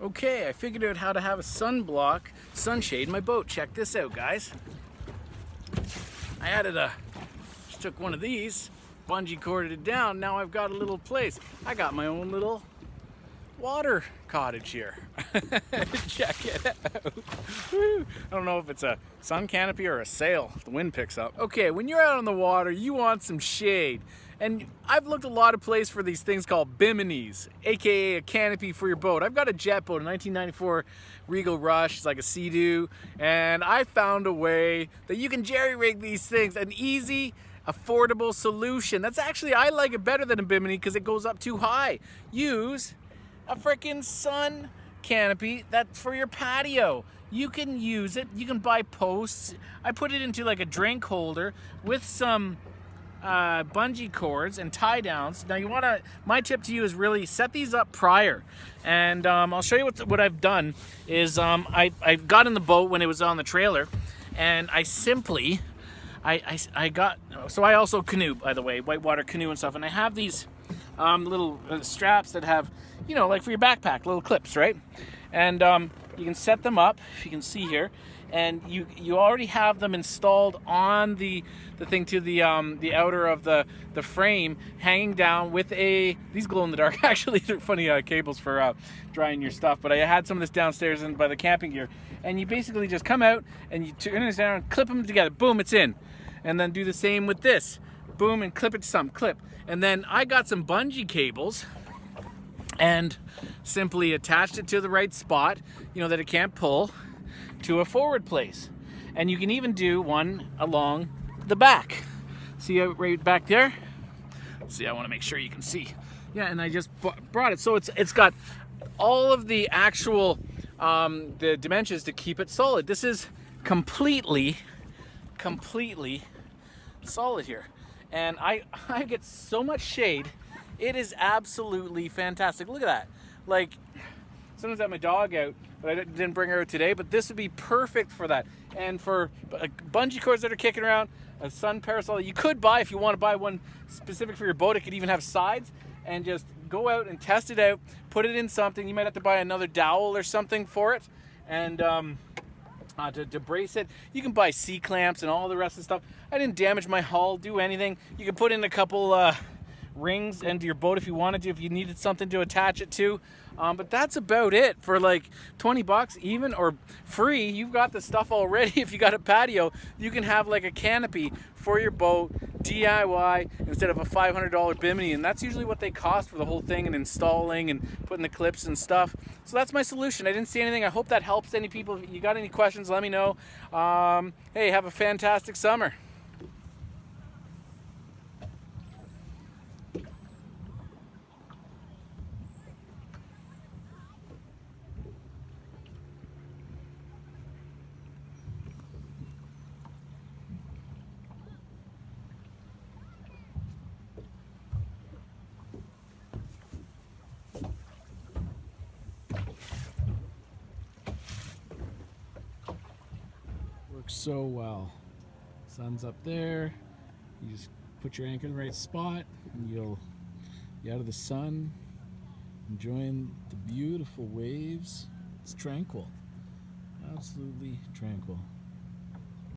Okay, I figured out how to have a sunblock sunshade in my boat. Check this out, guys. I just took one of these, bungee corded it down. Now I've got a little place. I got my own little water cottage here. Check it out. I don't know if it's a sun canopy or a sail if the wind picks up. Okay, when you're out on the water, you want some shade. And I've looked a lot of places for these things called Biminis, aka a canopy for your boat. I've got a jet boat, a 1994 Regal Rush. It's like a Sea-Doo. And I found a way that you can jerry-rig these things. An easy, affordable solution. That's actually, I like it better than a Bimini because it goes up too high. Use a freaking sun canopy that's for your patio. You can use it. You can buy posts. I put it into like a drink holder with some bungee cords and tie downs. Now you want to, my tip to you is really set these up prior, and I'll show you what I've done is I got in the boat when it was on the trailer, and I simply I got, so I also canoe, by the way, whitewater canoe and stuff, and I have these little straps that have, you know, like for your backpack, little clips, right? And you can set them up, if you can see here, and you already have them installed on the thing to the outer of the frame, hanging down with these glow in the dark. Actually, they're funny cables for drying your stuff. But I had some of this downstairs and by the camping gear, and you basically just come out and you turn this down, clip them together, boom, it's in, and then do the same with this, boom, and clip it to some clip. And then I got some bungee cables and simply attached it to the right spot, you know, that it can't pull, to a forward place. And you can even do one along the back. See right back there? Let's see, I want to make sure you can see. Yeah, and I just brought it. So it's got all of the actual the dimensions to keep it solid. This is completely solid here. And I get so much shade. It is absolutely fantastic. Look at that. Like, sometimes I have my dog out, but I didn't bring her out today, but this would be perfect for that. And for bungee cords that are kicking around, a sun parasol you could buy if you want to buy one specific for your boat. It could even have sides, and just go out and test it out, put it in something. You might have to buy another dowel or something for it, and to brace it. You can buy C-clamps and all the rest of the stuff. I didn't damage my hull, do anything. You can put in a couple rings into your boat if you wanted to, if you needed something to attach it to. But that's about it. For like 20 bucks even, or free, you've got the stuff already. If you got a patio, you can have like a canopy for your boat, DIY, instead of a $500 Bimini. And that's usually what they cost for the whole thing, and installing and putting the clips and stuff. So that's my solution. I didn't see anything. I hope that helps any people. If you got any questions, let me know. Hey, have a fantastic summer. Works so well. Sun's up there. You just put your anchor in the right spot, and you'll be out of the sun, enjoying the beautiful waves. It's tranquil. Absolutely tranquil.